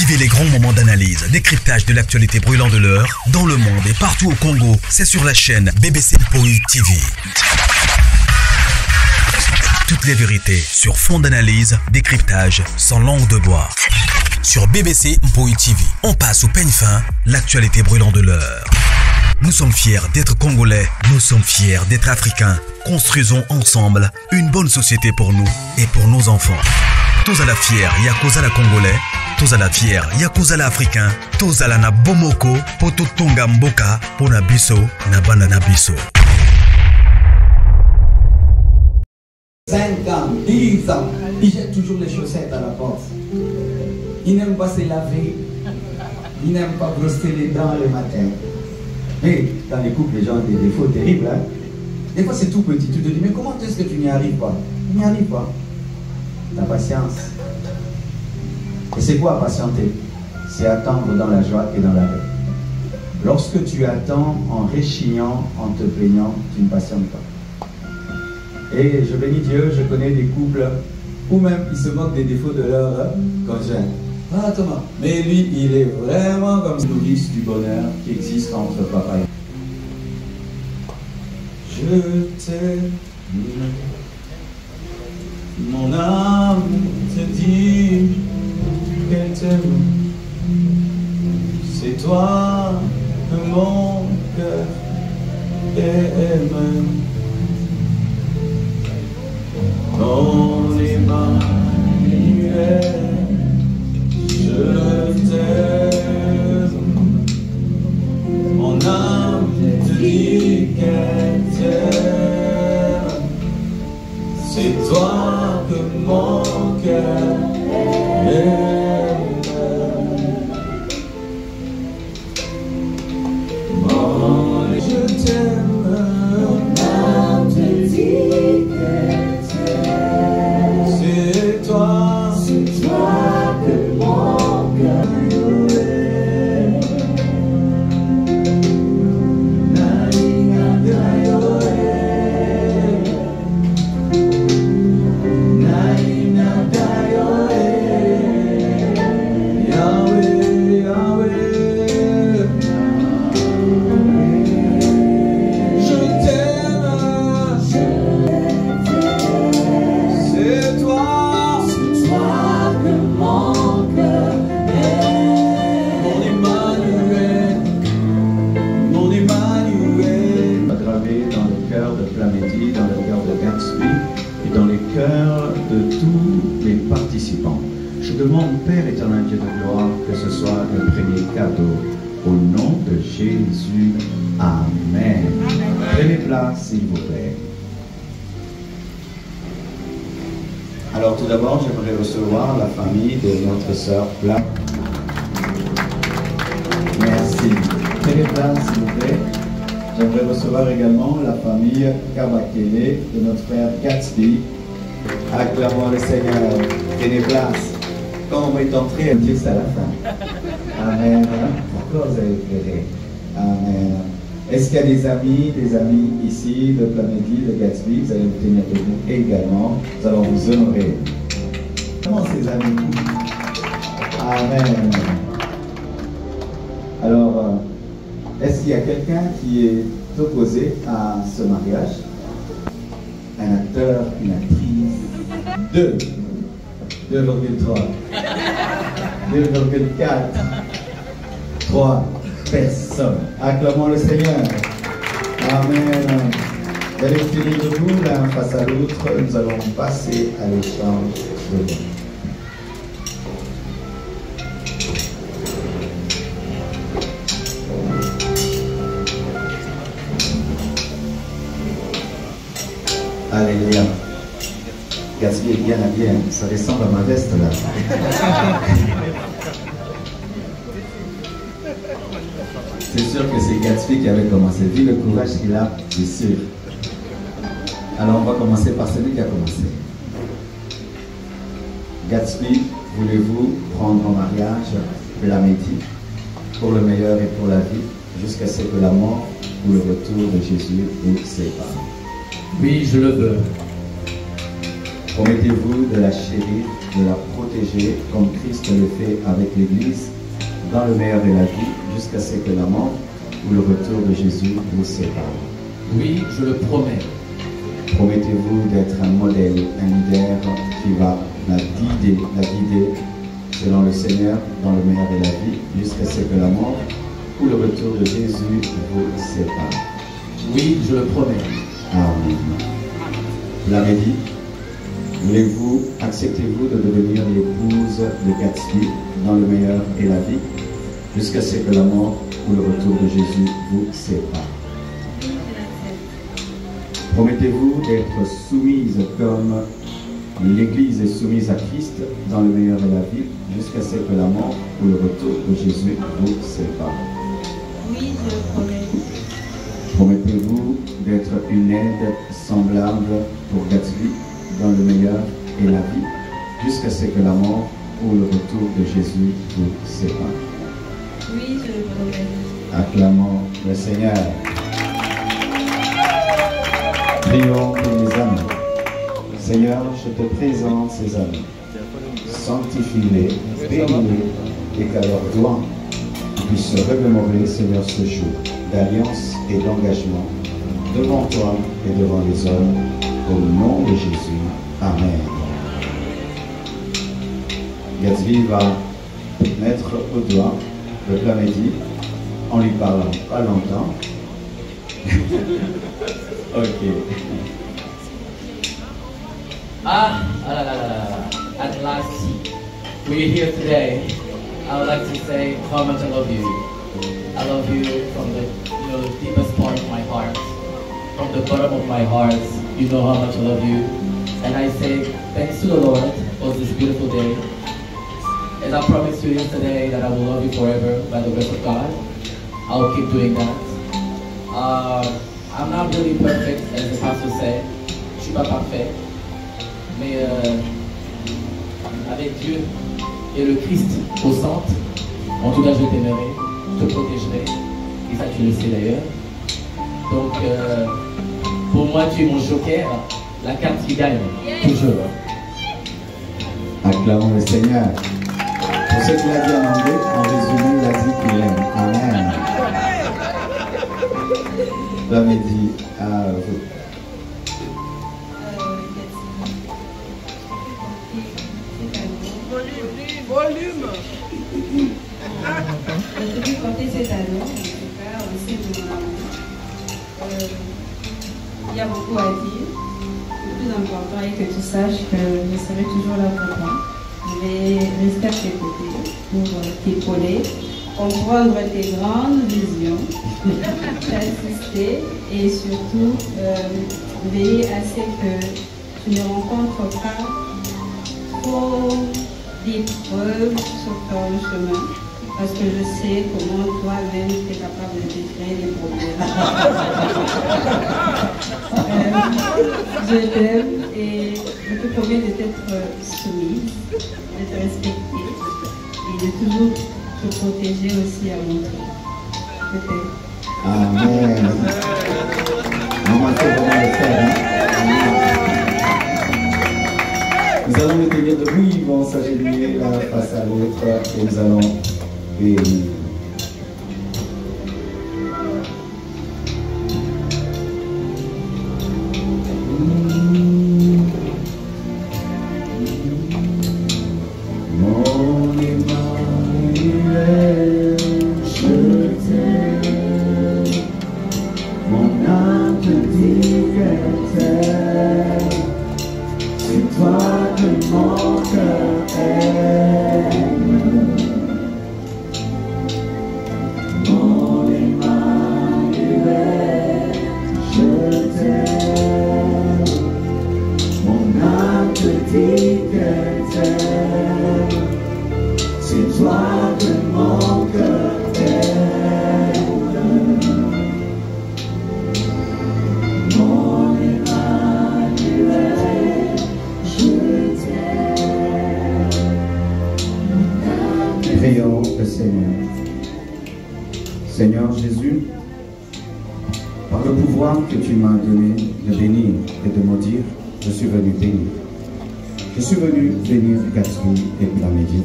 Vivez les grands moments d'analyse, décryptage de l'actualité brûlante de l'heure, dans le monde et partout au Congo. C'est sur la chaîne BBC Mpoï TV. Toutes les vérités sur fond d'analyse, décryptage, sans langue de bois. Sur BBC Mpoï TV, on passe au peigne fin, l'actualité brûlante de l'heure. Nous sommes fiers d'être Congolais, nous sommes fiers d'être Africains. Construisons ensemble une bonne société pour nous et pour nos enfants. Tous à la fière, Yakozala Congolais. Tous à la fière, Yakozala Africain. Tous à la na bomoko, poto tonga mboka, pona biso, na banda na biso. 5 ans, 10 ans, il jette toujours les chaussettes à la porte. Il n'aime pas se laver. Il n'aime pas brosser les dents le matin. Mais dans les couples, les gens ont des défauts terribles. Hein? Des fois, c'est tout petit. Tu te dis, mais comment est-ce que tu n'y arrives pas? Tu n'y arrives pas. La patience. Et c'est quoi patienter? C'est attendre dans la joie et dans la paix. Lorsque tu attends en réchignant, en te plaignant, tu ne patientes pas. Et je bénis Dieu, je connais des couples où même ils se moquent des défauts de leur conjoint. Ah Thomas, mais lui, il est vraiment comme une nourrice du bonheur qui existe entre papa et je t'aime, mon âme te dit qu'elle t'aime. C'est toi que mon cœur aime. Mon Emmanuel, je t'aime. Mon âme te dit qu'elle t'aime. C'est toi que mon cœur aime. Mon, je t'aime. Mon âme te dit qu'elle t'aime. C'est toi que mon cœur aime. Je demande, Père éternel Dieu de gloire, que ce soit le premier cadeau. Au nom de Jésus, Amen. Prenez place, s'il vous plaît. Alors tout d'abord, j'aimerais recevoir la famille de notre sœur Plat. Merci. Prenez place, s'il vous plaît. J'aimerais recevoir également la famille Kabakele de notre frère Gatsby. Acclamons le Seigneur. Prenez place. Quand on est entré, Dieu c'est à la fin. Amen. Pourquoi vous avez pleuré? Amen. Est-ce qu'il y a des amis ici de Plamédie, de Gatsby? Vous allez vous tenir debout également. Nous allons vous honorer. Comment ces amis? Amen. Alors, est-ce qu'il y a quelqu'un qui est opposé à ce mariage? Un acteur, une actrice? 2,3, 2,4, 3 personnes. Acclamons le Seigneur. Amen. Vous allez vous tenir debout l'un face à l'autre. Nous allons passer à l'échange de mots. Alléluia. Gatsby est bien habillé, hein? Ça ressemble à ma veste là. C'est sûr que c'est Gatsby qui avait commencé. Vu le courage qu'il a, c'est sûr. Alors on va commencer par celui qui a commencé. Gatsby, voulez-vous prendre en mariage Blamédi pour le meilleur et pour la vie, jusqu'à ce que la mort ou le retour de Jésus vous sépare? Oui, je le veux. Promettez-vous de la chérir de la protéger comme Christ le fait avec l'Église dans le meilleur de la vie jusqu'à ce que la mort ou le retour de Jésus vous sépare. Oui, je le promets. Promettez-vous d'être un modèle, un leader qui va la guider selon le Seigneur dans le meilleur de la vie jusqu'à ce que la mort ou le retour de Jésus vous sépare. Oui, je le promets. Amen. Vous l'avez dit, acceptez-vous de devenir l'épouse de Gatsby dans le meilleur et la vie jusqu'à ce que la mort ou le retour de Jésus vous sépare. Promettez-vous d'être soumise comme l'Église est soumise à Christ dans le meilleur de la vie jusqu'à ce que la mort ou le retour de Jésus vous sépare. Oui, je le promets. Promettez-vous d'être une aide semblable pour Gatsby dans le meilleur et la vie jusqu'à ce que la mort ou le retour de Jésus vous sépare. Oui, je le promets. Acclamons le Seigneur. Prions pour les amis. Seigneur, je te présente ces amis. Sanctifie-les, bénis-les et qu'à leurs doigts puissent se remémorer, Seigneur, ce jour d'alliance et d'engagement devant toi et devant les hommes, au nom de Jésus. Amen. Gatsby va mettre au doigt le plat midi en lui parlant pas longtemps. Ok. At last, we're here today. I would like to say how much I love you. I love you from the deepest part of my heart. From the bottom of my heart, you know how much I love you. And I say thanks to the Lord for this beautiful day. As I promised you yesterday that I will love you forever by the grace of God, I'll keep doing that. I'm not really perfect, as the pastor said. Je suis pas parfait. Mais avec Dieu et le Christ au centre, en tout cas je t'aimerai, je te protégerai, et ça tu le sais d'ailleurs. Donc pour moi tu es mon joker, la carte qui gagne, toujours. Acclamons le Seigneur. Pour ce qu'il a dit en anglais, en résumé, il a dit qu'il aime. Amen. L'homme dit à vous. Volume. Je peux porter cet anneau, en tout cas, aussi de mon amour. Il y a beaucoup à dire. Le plus important est que tu saches que je serai toujours là pour toi. Je vais rester à tes côtés pour t'épauler, comprendre tes grandes visions, t'assister et surtout veiller à ce que tu ne rencontres pas trop d'épreuves sur ton chemin, parce que je sais comment toi-même tu es capable de te créer des problèmes. Je t'aime et je te promets de t'être soumise, de te respecter et de toujours te protéger aussi à mon tour. Je t'aime. Amen. On va faire vraiment le faire. Nous allons nous tenir debout, ils vont s'agenouiller l'un face à l'autre et nous allons bénir. Prions le Seigneur. Seigneur Jésus, par le pouvoir que tu m'as donné de bénir et de maudire, je suis venu bénir. Je suis venu bénir Gatsby et Plamédie.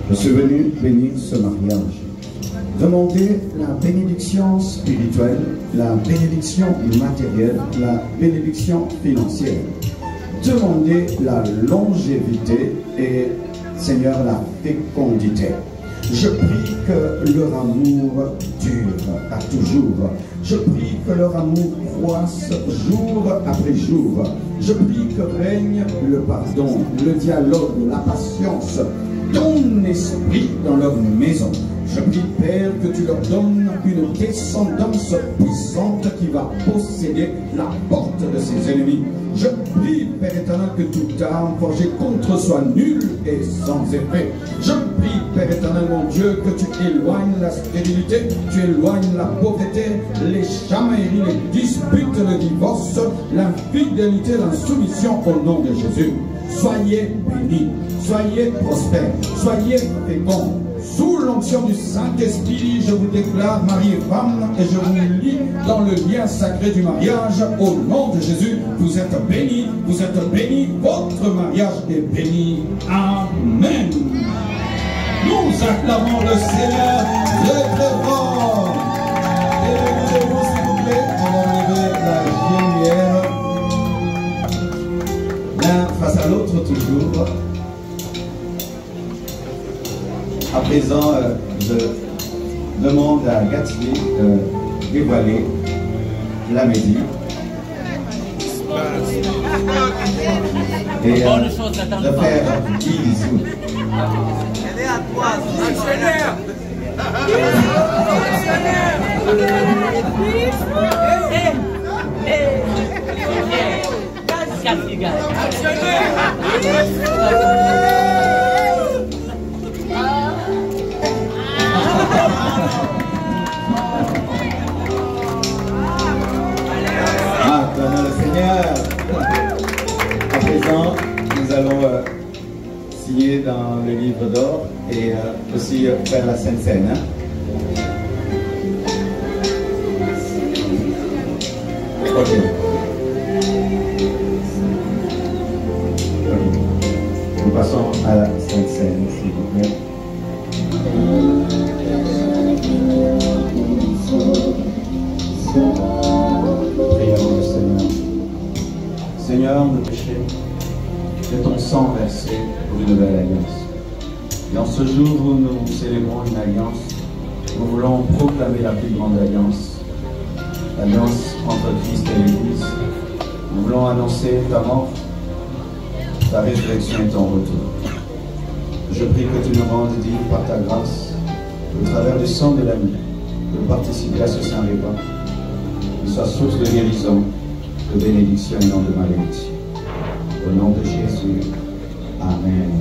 Je suis venu bénir ce mariage. Demander la bénédiction spirituelle, la bénédiction matérielle, la bénédiction financière. Demander la longévité et, Seigneur, la fécondité. Je prie que leur amour dure à toujours. Je prie que leur amour croisse jour après jour. Je prie que règne le pardon, le dialogue, la patience, ton esprit dans leur maison. Je prie, Père, que tu leur donnes une descendance puissante qui va posséder la porte de ses ennemis. Je prie, Père éternel, que toute arme forgée contre soit nulle et sans effet. Je prie, Père éternel, mon Dieu, que tu éloignes la stérilité, tu éloignes la pauvreté, les chamailleries, les disputes, le divorce, l'infidélité, l'insoumission au nom de Jésus. Soyez bénis, soyez prospères, soyez féconds. Sous l'onction du Saint-Esprit, je vous déclare mari et femme et je vous lie dans le lien sacré du mariage au nom de Jésus. Vous êtes bénis, votre mariage est béni. Amen. Nous acclamons le Seigneur très très fort. Élevez-vous s'il vous plaît, on va lever la génière. L'un face à l'autre toujours. À présent, je demande à Gatsby de dévoiler la médie. Et de faire bisous. À présent, nous allons signer dans le livre d'or et aussi faire la Sainte Seine. Ok. Nous passons à la Sainte Seine, s'il vous plaît. Prions le Seigneur. Seigneur, nos péchés, c'est ton sang versé pour une nouvelle alliance. Et en ce jour où nous célébrons une alliance, nous voulons proclamer la plus grande alliance, l'alliance entre Christ et l'Église. Nous voulons annoncer ta mort, ta résurrection et ton retour. Je prie que tu nous rendes dignes par ta grâce, au travers du sang de l'agneau, de participer à ce saint repas, qu'il soit source de guérison, de bénédiction et non de malédiction. Au nom de Jésus, Amen.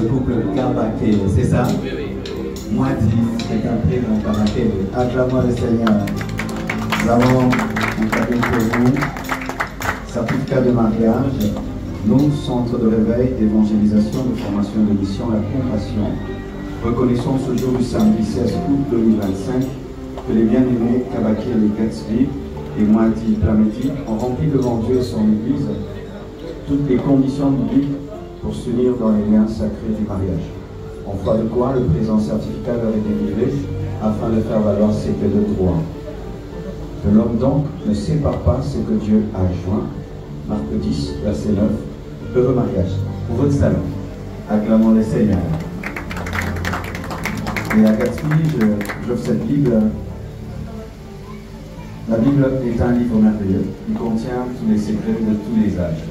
le couple Kabakele, c'est ça? Oui, oui. Moi, c'est un prénom Kabakele. Acclamons le Seigneur. Nous avons un cadeau pour vous. Certificat de mariage. Nous, Centre de réveil, d'évangélisation, de formation et de mission, la compassion. Reconnaissons ce jour du samedi 16 août 2025 que les bien-aimés Kabakele et Gatsby et Moati Plameti ont rempli devant Dieu et son Église toutes les conditions bibliques pour s'unir dans les liens sacrés du mariage. En foi de quoi le présent certificat leur est délivré afin de faire valoir ses clés de droit. Que l'homme donc ne sépare pas ce que Dieu a joint. Marc 10, verset 9. Heureux mariage. Pour votre salon, acclamons le Seigneur. Et à Gatsby, j'offre cette Bible. La Bible est un livre merveilleux. Il contient tous les secrets de tous les âges.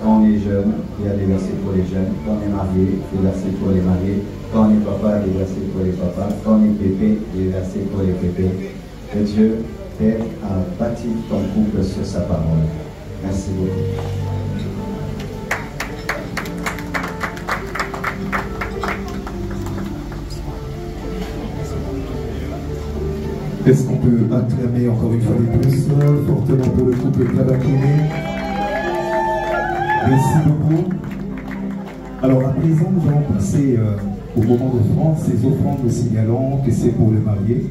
Quand on est jeune, il y a des versets pour les jeunes. Quand on est marié, des versets pour les mariés. Quand on est papa, des versets pour les papas. Quand on est pépé, des versets pour les pépés. Que Dieu t'aide à bâtir ton couple sur sa parole. Merci beaucoup. Est-ce qu'on peut acclamer encore une fois de plus fortement pour le couple Kabakele? Merci beaucoup. Alors à présent, nous allons passer au moment d'offrande, ces offrandes nous signalant que c'est pour le marié.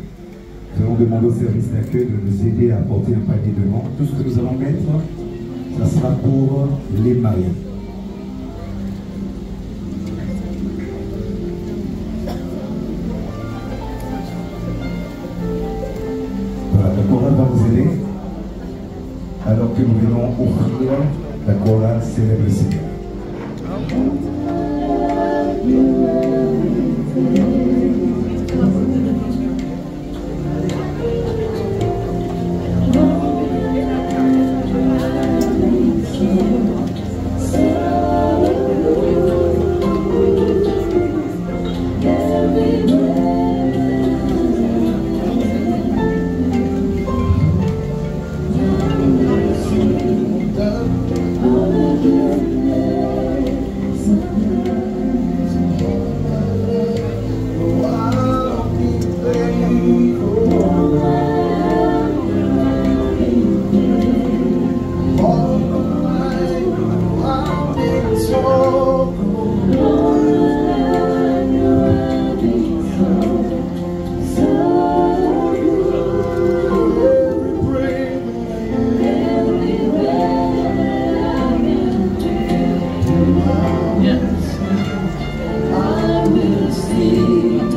Nous allons demander au service d'accueil de nous aider à apporter un panier de vente. Tout ce que nous allons mettre, ça sera pour les mariés. Voilà, la chorale va nous aider. Alors que nous venons offrir, la chorale célèbre le Seigneur.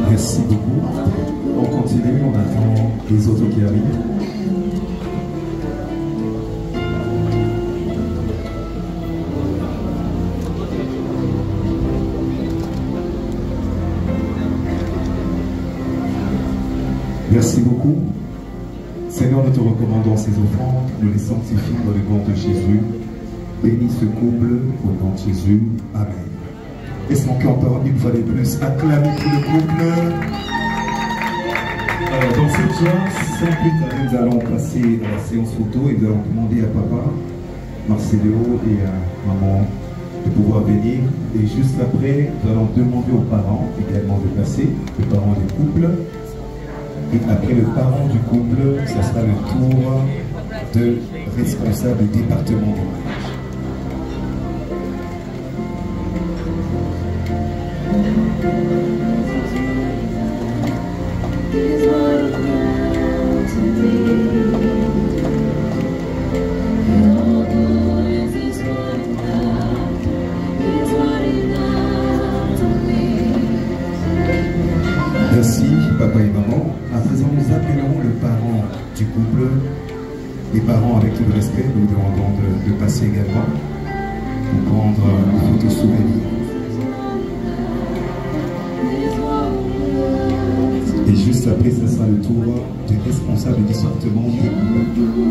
Merci beaucoup. On continue, on attend les autres qui arrivent. Merci beaucoup. Seigneur, nous te recommandons ces offrandes, nous les sanctifions dans le nom de Jésus. Bénis ce couple au nom de Jésus. Amen. Est-ce qu'on peut encore une fois de plus acclamer pour le couple? Alors, dans cette joie, sans plus tarder, nous allons passer à la séance photo et nous allons demander à papa, Marcelo et à maman de pouvoir venir. Et juste après, nous allons demander aux parents également de passer, les parents du couple. Et après le parent du couple, ce sera le tour de responsable du département du mariage. Merci papa et maman. À présent nous appellerons le parent du couple. Les parents avec tout le respect nous demandons de passer également pour prendre une photo souvenir. Et juste après, ce sera le tour du responsable du département des couples.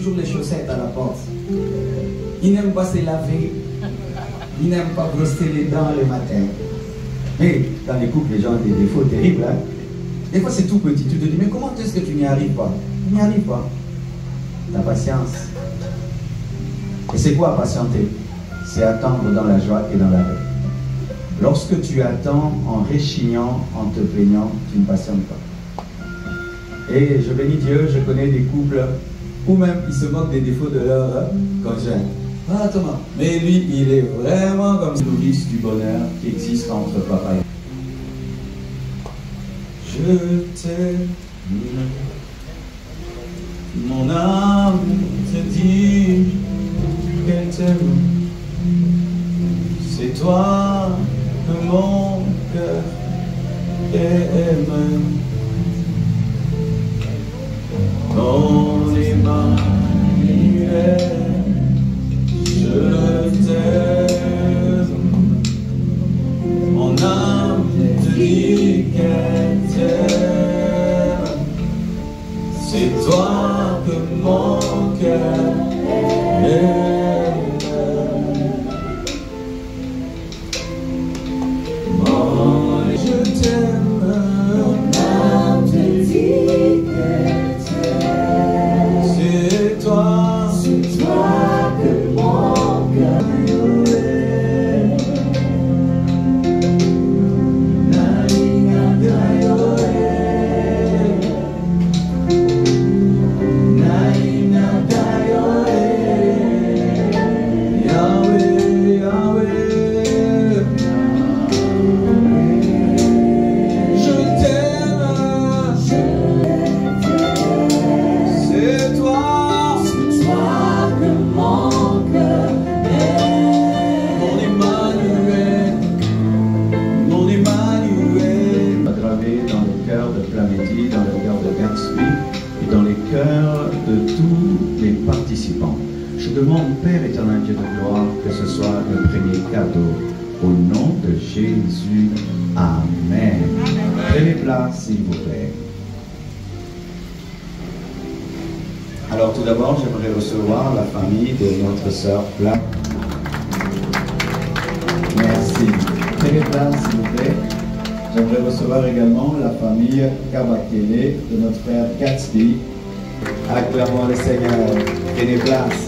toujours les chaussettes à la porte. Il n'aime pas se laver. Il n'aime pas brosser les dents le matin. Mais dans les couples, les gens ont des défauts terribles. Hein? Des fois, c'est tout petit. Tu te dis, mais comment est-ce que tu n'y arrives pas? Tu n'y arrives pas. La patience. Et c'est quoi patienter? C'est attendre dans la joie et dans la paix. Lorsque tu attends en réchignant, en te plaignant, tu ne patientes pas. Et je bénis Dieu, je connais des couples où même ils se moquent des défauts de leur conjoint. Ah Thomas, mais lui il est vraiment comme ce nourrice du bonheur qui existe entre papa et je t'aime, mon âme te dit qu'elle t'aime, c'est toi que mon cœur aime. Mon Emmanuel, je t'aime. Mon âme te dit qu'elle t'aime. C'est toi que mon cœur aime. Mon, je t'aime. Mon âme te dit qu'elle t'aime. C'est toi que mon cœur aime. Je demande, Père éternel Dieu de gloire, que ce soit le premier cadeau. Au nom de Jésus, Amen. Prenez place, s'il vous plaît. Alors tout d'abord, j'aimerais recevoir la famille de notre sœur Plat. Merci. Prenez place, s'il vous plaît. J'aimerais recevoir également la famille Kabakele de notre frère Gatsby. Acclamons le Seigneur. Prenez place.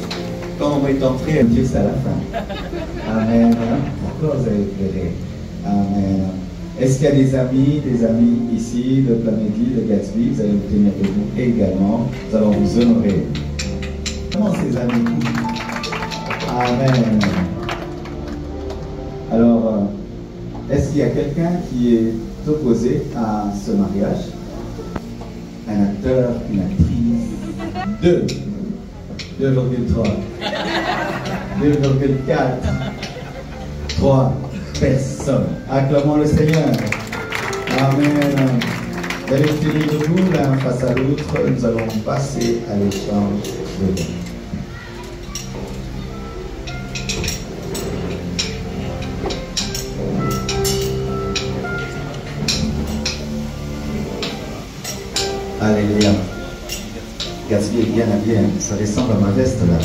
Quand on est entré, Dieu c'est à la fin. Amen. Pourquoi vous avez pleuré? Amen. Est-ce qu'il y a des amis ici de Plamédie, de Gatsby? Vous allez vous tenir debout également. Nous allons vous honorer. Comment ces amis? Amen. Alors, est-ce qu'il y a quelqu'un qui est opposé à ce mariage? Un acteur, une actrice? 2,3. 2,4. 3 personnes. Acclamons le Seigneur. Amen. Vous allez vous tenir debout l'un face à l'autre. Nous allons passer à l'échange de dons. Alléluia. Gatsby est bien habillé, hein? Ça ressemble à ma veste là.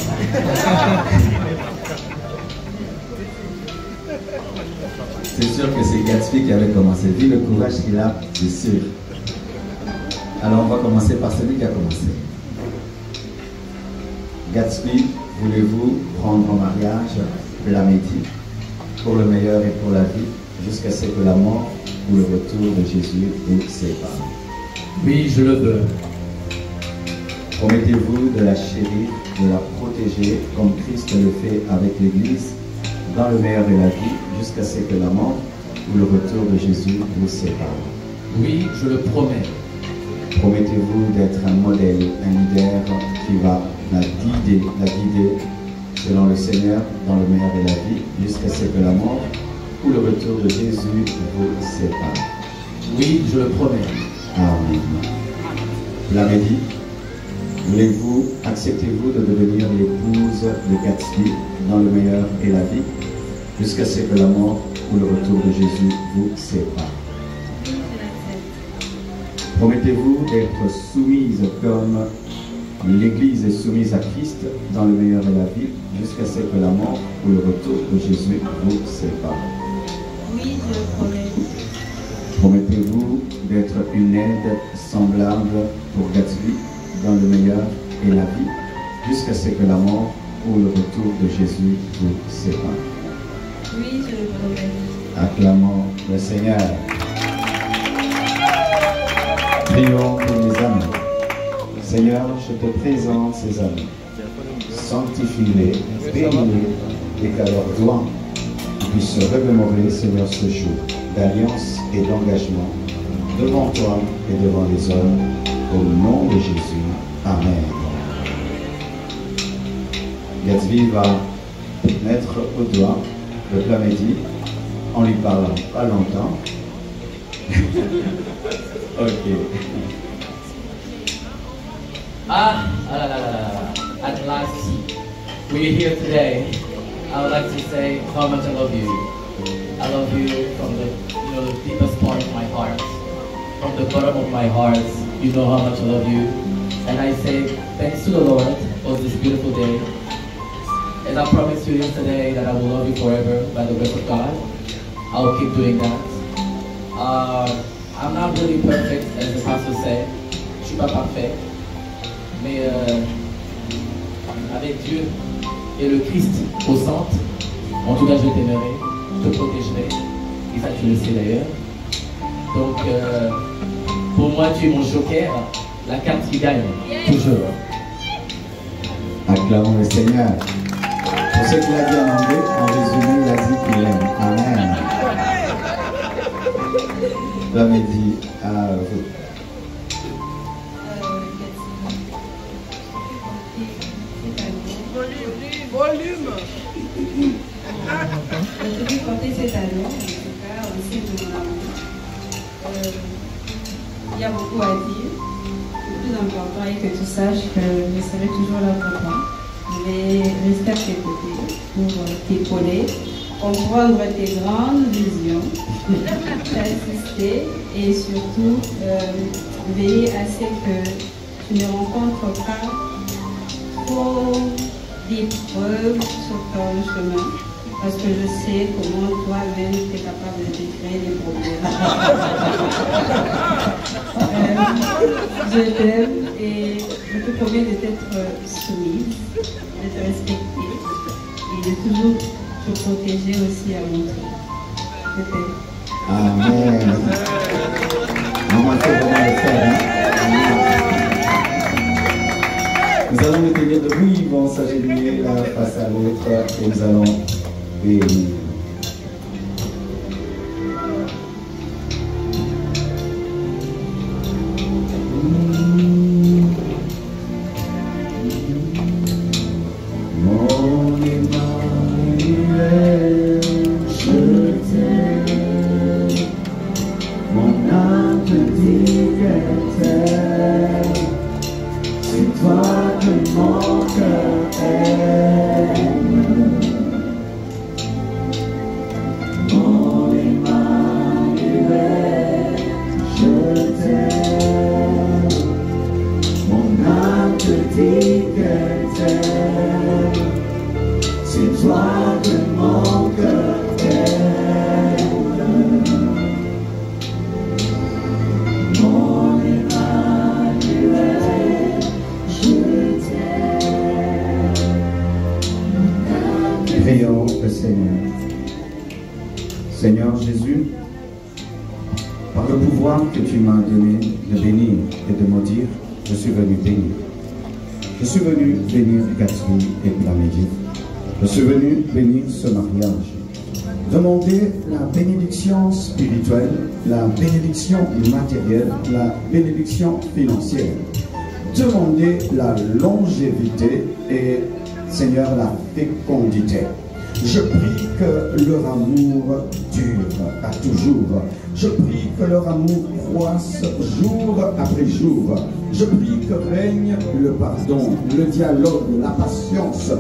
C'est sûr que c'est Gatsby qui avait commencé. Vu le courage qu'il a, c'est sûr. Alors on va commencer par celui qui a commencé. Gatsby, voulez-vous prendre en mariage Plamédie pour le meilleur et pour la vie, jusqu'à ce que la mort ou le retour de Jésus vous sépare? Oui, je le veux. Promettez-vous de la chérir, de la protéger comme Christ le fait avec l'Église, dans le meilleur de la vie, jusqu'à ce que la mort ou le retour de Jésus vous sépare? Oui, je le promets. Promettez-vous d'être un modèle, un leader qui va la guider selon le Seigneur dans le meilleur de la vie, jusqu'à ce que la mort ou le retour de Jésus vous sépare? Oui, je le promets. Amen. Plamédie, acceptez-vous de devenir l'épouse de Gatsby dans le meilleur et la vie, jusqu'à ce que la mort ou le retour de Jésus vous sépare? Promettez-vous d'être soumise comme L'Église est soumise à Christ dans le meilleur de la vie, jusqu'à ce que la mort ou le retour de Jésus vous sépare. Oui, je le promets. Promettez-vous d'être une aide semblable pour Gatsby dans le meilleur et la vie, jusqu'à ce que la mort ou le retour de Jésus vous sépare. Oui, je le promets. Acclamons le Seigneur. Prions pour les amis. Seigneur, je te présente ces amis. Sanctifie-les, bénis-les et qu'à leur doigt puisse se remémorer, Seigneur, ce jour d'alliance et d'engagement devant toi et devant les hommes. Au nom de Jésus. Amen. Gatsby va mettre au doigt le plat midi en lui parlant pas longtemps. Ok. At last, we're here today. I would like to say how much I love you. I love you from the deepest part of my heart. From the bottom of my heart, you know how much I love you. And I say thanks to the Lord for this beautiful day. And I promised you yesterday that I will love you forever by the grace of God. I will keep doing that. I'm not really perfect, as the pastor said. Je suis pas parfait. Mais avec Dieu et le Christ au centre, en tout cas je t'aimerai, je te protégerai, et ça tu le sais d'ailleurs. Donc pour moi tu es mon joker, la carte qui gagne, toujours. Acclamons le Seigneur. Pour ce qu'il a dit en anglais, en résumé, il a dit qu'il aime. Amen. L'homme dit à vous. Volume. Je vais porter cet anneau, en tout cas, au signe de mon amour. Il y a beaucoup à dire. Le plus important est que tu saches que je serai toujours là pour toi. Je vais rester à tes côtés pour t'épauler, comprendre tes grandes visions, t'assister et surtout veiller à ce que tu ne rencontres pas trop d'épreuves sur ton chemin, parce que je sais comment toi-même tu es capable de te créer des problèmes. Je t'aime et je te promets de t'être soumise, de te respecter et de toujours te protéger aussi à mon tour. Je t'aime. Amen. On va faire vraiment le faire. Nous allons nous tenir debout, ils vont s'agenouiller l'un face à l'autre et nous allons bénir. Mon Emmanuel, je t'aime, mon âme te dit qu'elle t'aime. C'est toi que mon cœur aime. Mon Emmanuel, je t'aime. Mon âme te dit qu'elle t'aime. C'est toi que mon cœur aime. Mon Emmanuel. Prions le Seigneur. Seigneur Jésus, par le pouvoir que tu m'as donné de bénir et de maudire, je suis venu bénir. Je suis venu bénir Gatsby et Plamedi. Je suis venu bénir ce mariage. Demander la bénédiction spirituelle, la bénédiction matérielle, la bénédiction financière. Demander la longévité et, Seigneur, la fécondité. Je prie que leur amour dure à toujours. Je prie que leur amour croisse jour après jour. Je prie que règne le pardon, le dialogue, la patience,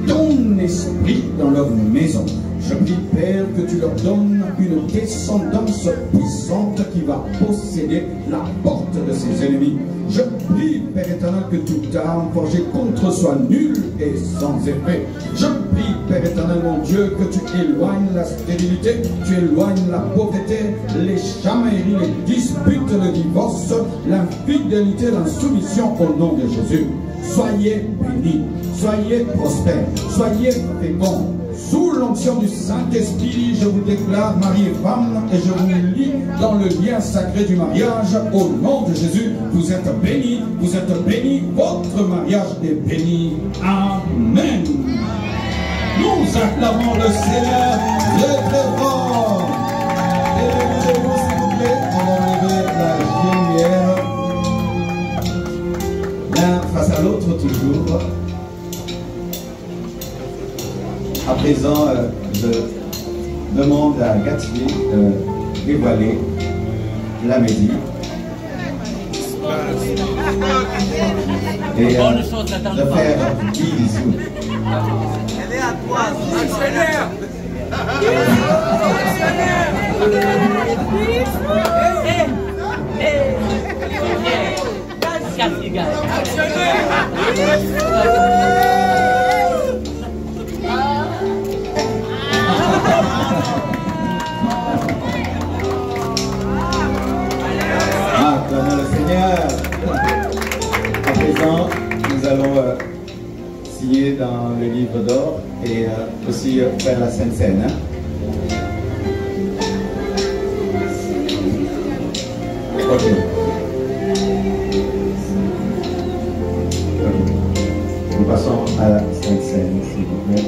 ton esprit dans leur maison. Je prie, Père, que tu leur donnes une descendance puissante qui va posséder la porte de ses ennemis. Je prie, Père éternel, que toute arme forgée contre soit nulle et sans effet. Je prie, Père éternel, mon Dieu, que tu éloignes la stérilité, tu éloignes la pauvreté, les chamailleries, les disputes, le divorce, l'infidélité, l'insoumission au nom de Jésus. Soyez bénis, soyez prospères, soyez féconds. Sous l'onction du Saint-Esprit, je vous déclare mari et femme et je vous lie dans le lien sacré du mariage au nom de Jésus. Vous êtes bénis, votre mariage est béni. Amen. Nous acclamons le Seigneur très fort. Élevez-vous s'il vous plaît, on va lever la lumière. L'un face à l'autre toujours. À présent, je demande à Gatsby de dévoiler la médie. Et de faire bisous. Elle est à toi. Actionnaire. Acclamons le Seigneur. À présent, nous allons signer dans le livre d'or et aussi faire la Sainte Seine. Ok. Nous passons à la Sainte Seine, s'il vous plaît.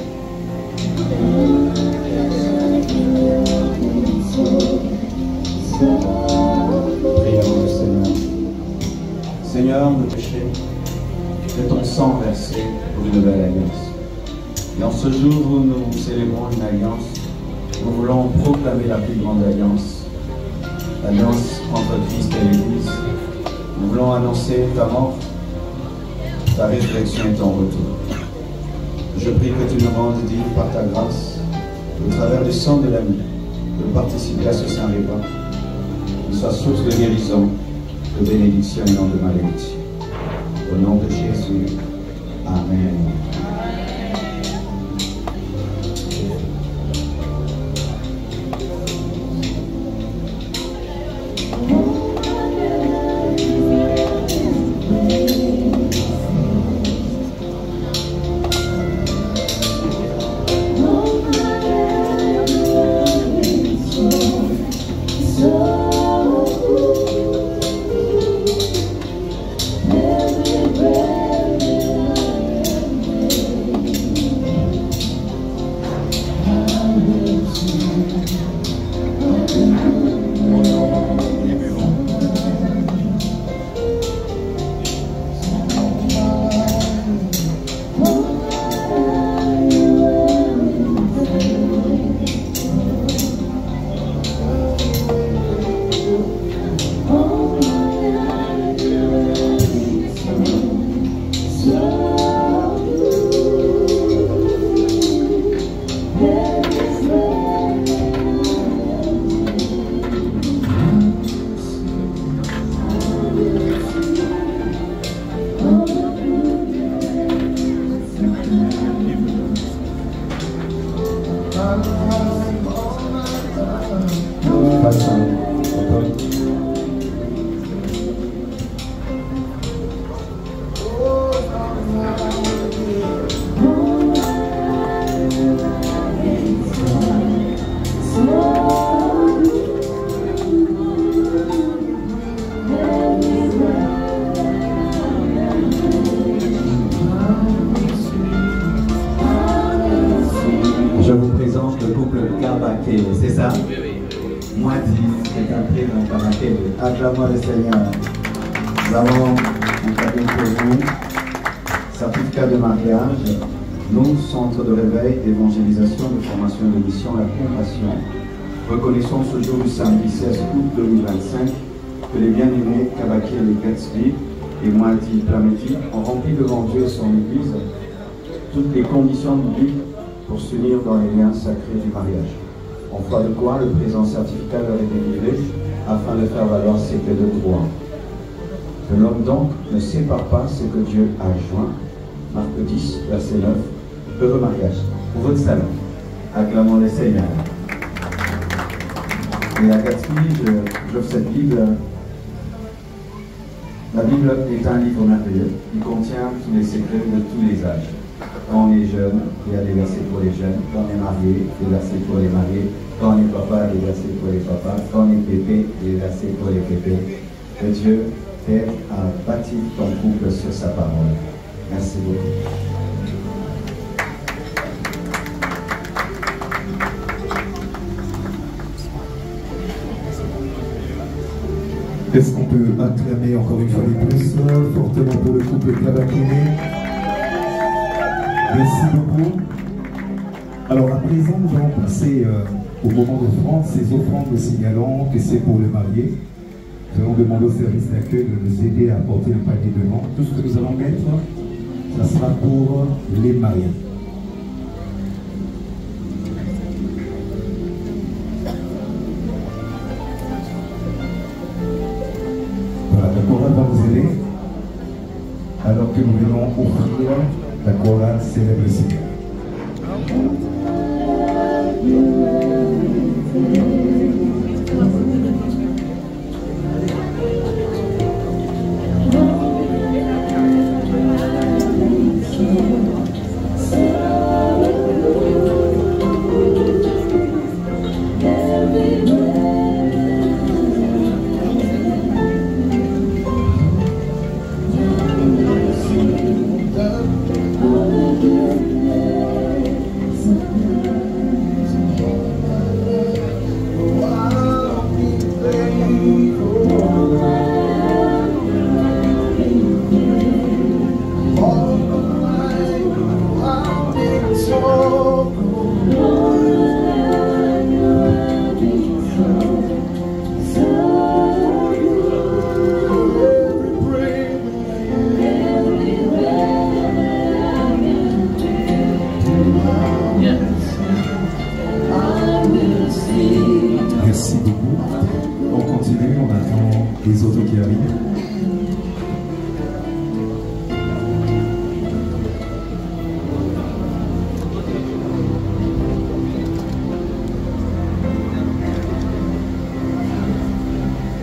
Prions le Seigneur. Seigneur, nos péchés, que ton sang versé pour une nouvelle alliance. Et en ce jour où nous célébrons une alliance, nous voulons proclamer la plus grande alliance, l'alliance entre Christ et l'Église. Nous voulons annoncer ta mort, ta résurrection et ton retour. Je prie que tu nous rendes dignes par ta grâce, au travers du sang de l'ami, de participer à ce saint repas, qu'il soit source de guérison, de bénédiction et non de malédiction. Au nom de Jésus, Amen. Je vous présente le couple Kabakele, c'est ça? Moi dit, c'est un prénom Kabakele. Acclamons le Seigneur. Nous avons un cadeau pour vous, certificat de mariage, nous, centre de réveil, d'évangélisation, de formation et de mission, la compassion. Reconnaissons ce jour du samedi 16 août 2025 que les bien-aimés Kabakele et Gatsby et Moiti Plameti ont rempli devant Dieu et son Église toutes les conditions de vie pour s'unir dans les liens sacrés du mariage. En foi de quoi le présent certificat leur est délivré afin de faire valoir ses clés de droit. Que l'homme donc ne sépare pas ce que Dieu a joint. Marc 10, verset 9. Heureux mariage. Pour votre salon, acclamons le Seigneur. Et à Gatsby, j'offre cette Bible. La Bible est un livre merveilleux. Il contient tous les secrets de tous les âges. Quand on est jeune, il y a des versets pour les jeunes. Quand on est marié, des versets pour les mariés. Quand on est papa, des versets pour les papas. Quand on est pépé, des versets pour les pépés. Que Dieu t'aide à bâtir ton couple sur sa parole. Merci beaucoup. Est-ce qu'on peut acclamer encore une fois les plus fortement pour le couple Kabakele? Merci beaucoup. Alors à présent, nous allons passer au moment d'offrande, ces offrandes signalant que c'est pour le marié. Nous allons demander au service d'accueil de nous aider à apporter un panier de vente. Tout ce que nous allons mettre, ça sera pour les mariés. Voilà, la chorale va nous aider. Alors que nous venons offrir, la chorale célèbre le Seigneur. Merci beaucoup. On continue, on attend les autres qui arrivent.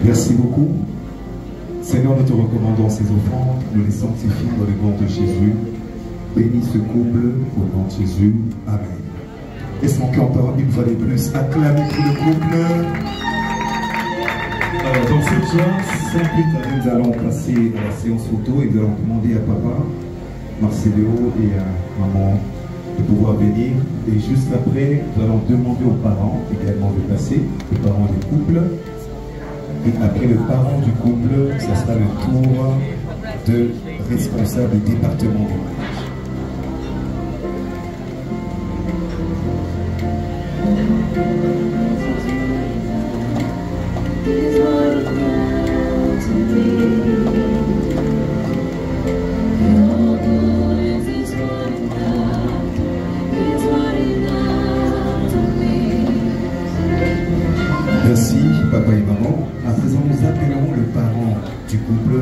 Merci beaucoup. Seigneur, nous te recommandons ces offrandes, nous les sanctifions dans le nom de Jésus. Bénis ce couple au nom de Jésus. Amen. Est-ce qu'on peut encore une fois de plus acclamer pour le couple? Alors, dans cette joie, sans plus tarder, nous allons passer à la séance photo et nous allons demander à papa, Marcelo et à maman de pouvoir venir. Et juste après, nous allons demander aux parents également de passer, les parents du couple. Et après le parent du couple, ce sera le tour de responsable du département du mariage. Merci papa et maman. À présent nous appelons le parent du couple.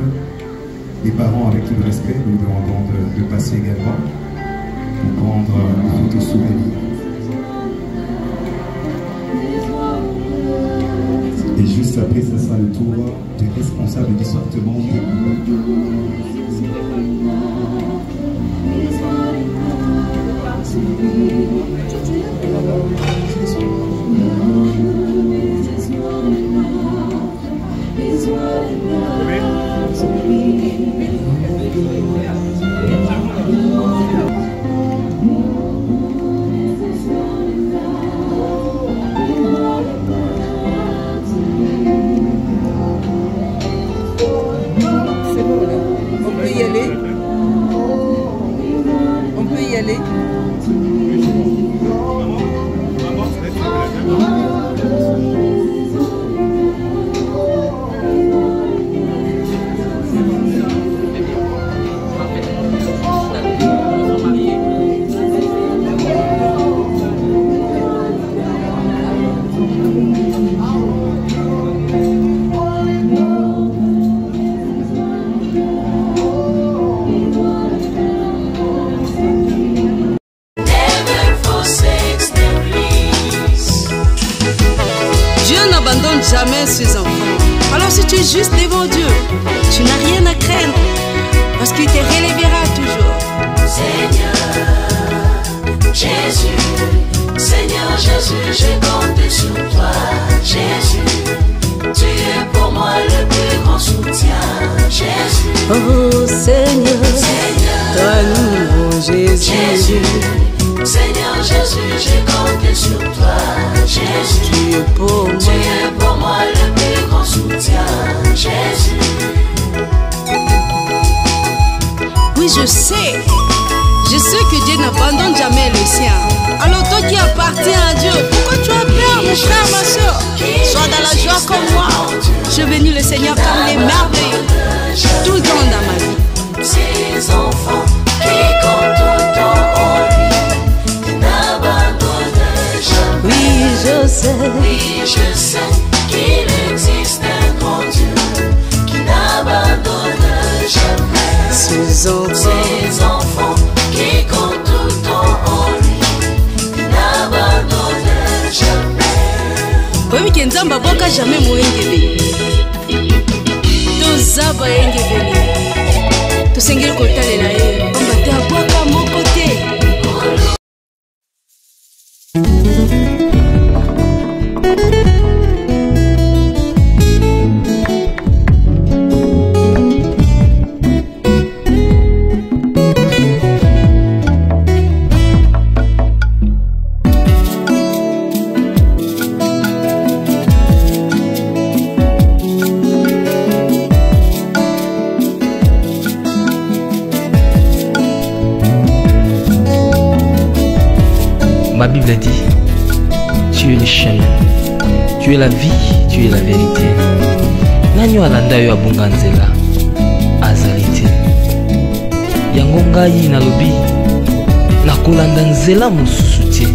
Les parents avec tout le respect nous demandons de passer également pour prendre une photo souvenir. Et juste après, ce sera le tour des responsables du département du couple. jamais ses enfants. Alors si tu es juste devant Dieu, tu n'as rien à craindre, parce qu'il te relèvera toujours. Seigneur Jésus, Seigneur Jésus, je compte sur toi. Jésus, tu es pour moi le plus grand soutien. Jésus, oh Seigneur, toi nous, Jésus. Jésus, Seigneur Jésus, je compte sur toi. Jésus, tu es pour moi le plus grand soutien. Jésus. Oui, je sais que Dieu n'abandonne jamais le sien. Alors toi qui appartiens à Dieu, pourquoi tu as peur, mon frère, ma soeur? Sois dans la joie comme moi. Je bénis le Seigneur comme il est merveilleux tout le temps dans ma vie. Ces enfants qui comptent tout le temps en lui, qui n'abandonnent jamais. Oui, je sais qu'il existe un grand Dieu qui n'abandonne jamais. Ces enfants qui comptent tout le temps en lui, qui n'abandonnent jamais. Oui, mais Nzamba boka jamais moengebe. Tozaba yengebele. Tosengeli kotalela ye. Omba te aboka moko te. Ma Bible dit, tu es le chemin, tu es la vie, tu es la vérité. Nanyo alanda yo abunga nzela azalite. Yango ngai nalobi nakolanda nzela mosusu te.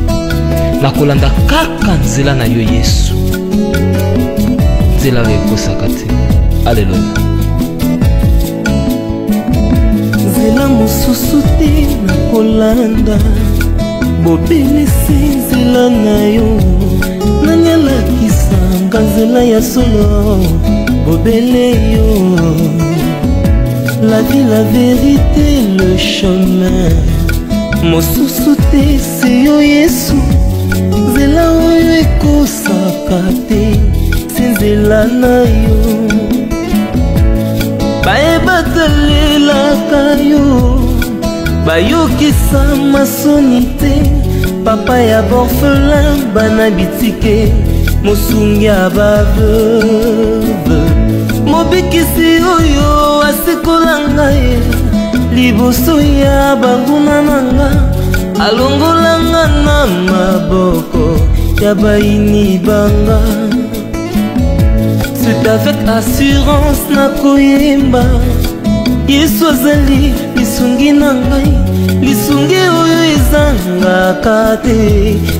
Nakolanda kaka nzela na yo Yesu. Nzela oyo ekosaka te. Alleluya. Nzela mosusu te nakolanda. Bobelisi nzela na yo nanyalakisanga nzela ya solo bobele yo. La vie, la vérité, le chemin mosusu te se yo Yesu. Nzela oyo ekosaka te se nzela na yo. Bayebatalelaka yo bayokisa masoni te. Papa ya borphelin bana bitike mosungi ya baveuve. Mobikisi oyo asikola ngai liboso ya banguna nanga. Alongolanga na maboko ya baini banga. C'est avec assurance nakoyemba Yesu azali lisungi na ngai. Lisungi oyo ezangaka te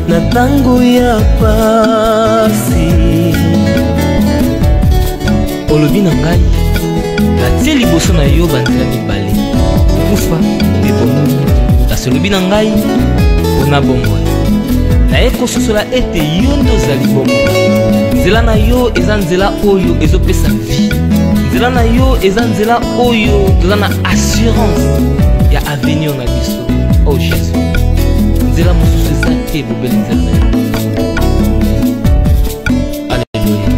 na tango ya pasi. Olobi na ngai natie liboso na yo banzela mibale, kufa mpe bomoi. Kasi olobi na ngai mpona bomoi naye kososola ete yo nde ozali bomoi. Nzela na yo eza nzela oyo ezopesa vie. Nzela na yo eza nzela oyo toza na assurance ya avenir na biso. Oh Jésus, nzela mosusu eza te bobeli nzela na yo. Alleluya.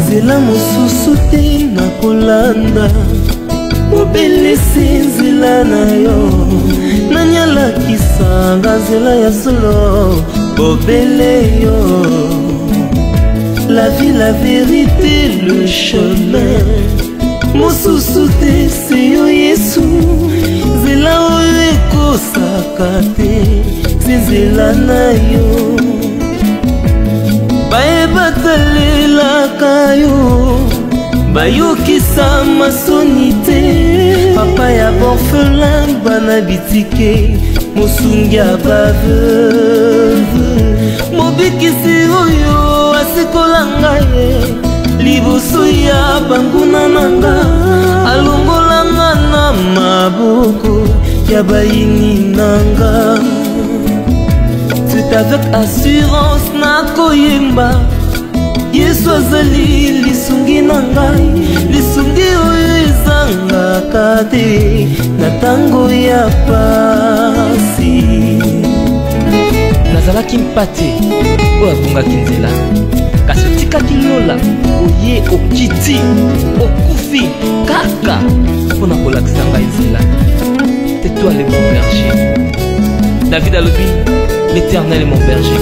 Nzela mosusu te nakolanda. Bobelisi nzela na yo nanyalakisanga nzela ya solo bobele yo. La vie, la vérité, le chemin mosusu te se yo Yesu. Nzela oyo ekosaka te se nzela na yo. Bayebatalelaka yo bayokisa masoni te. Papa ya borphelin bana bitike mosungi ya baveuve. Mobikisi oyo asikola ngai liboso ya banguna nanga. Alongolanga na maboko ya bayini nanga. C'est avec assurance nakoyemba Yesu azali lisungi na ngai, lisungi oyo ezangaka te na tango ya pasi. Nazalaki mpate oyo abungaki nzela, kasi otikaki lola oye okiti okufi kaka mpona kolakisa ngai nzela. Tais-toi le mon berger. David alobi, l'Éternel est mon berger,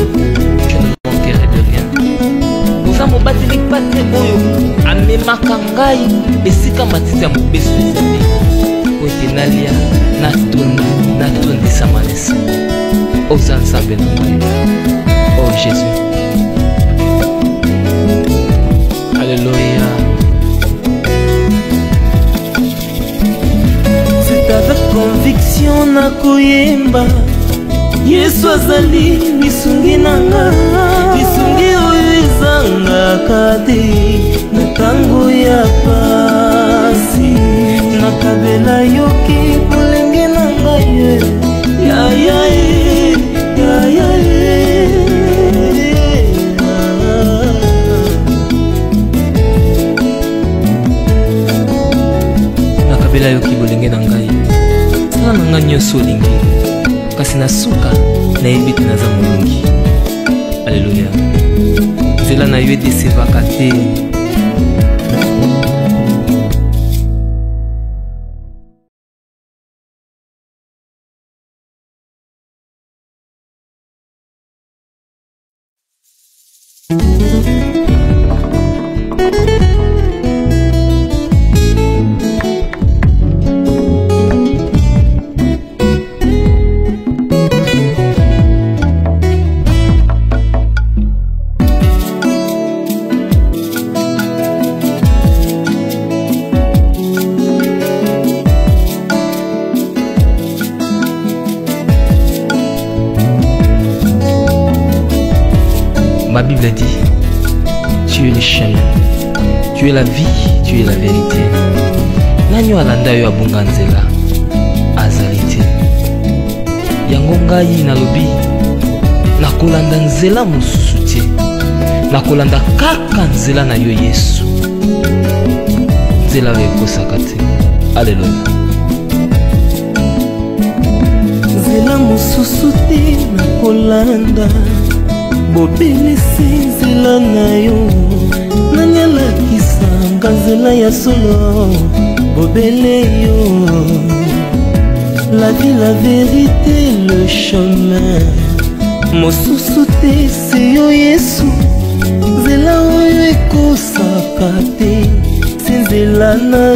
je ne manquerai de rien. Oza mobateli pate oyo amemaka ngai esika matiti ya mobesu ezali oyo ete nalia natondisama nesa. Oza nzambe na ngai. Oh Jésus, alléluia. C'est avec conviction nakoyemba Yesu azali lisungi nanga, lisungi oyo ezangaka te na tango ya pasi. Nakabela yoki bolenge na ngai, ya ya ya ya nakabela yoki bolenge na ngai, sala na ngai nyonso olingi, kasi na suka nayebi te naza molongi. Alléluia. Nzela na yo edesevaka te. Ma Bible dit, tu es le chemin, tu es la vie, tu es la vérité. Nanyo alanda yo abunga nzela azali te. Yango ngai nalobi nakolanda nzela mosusu te, nakolanda kaka nzela na yo Yesu, nzela oyo ekosaka te. Alléluia. nzela mosusu te nakolanda, bobelisi nzela na yo, nani alakisanga nzela ya solo, bobele yo. La vie, la vérité, le chemin, mosusu te se yo Yesu, nzela oyo ekosaka te, se nzela na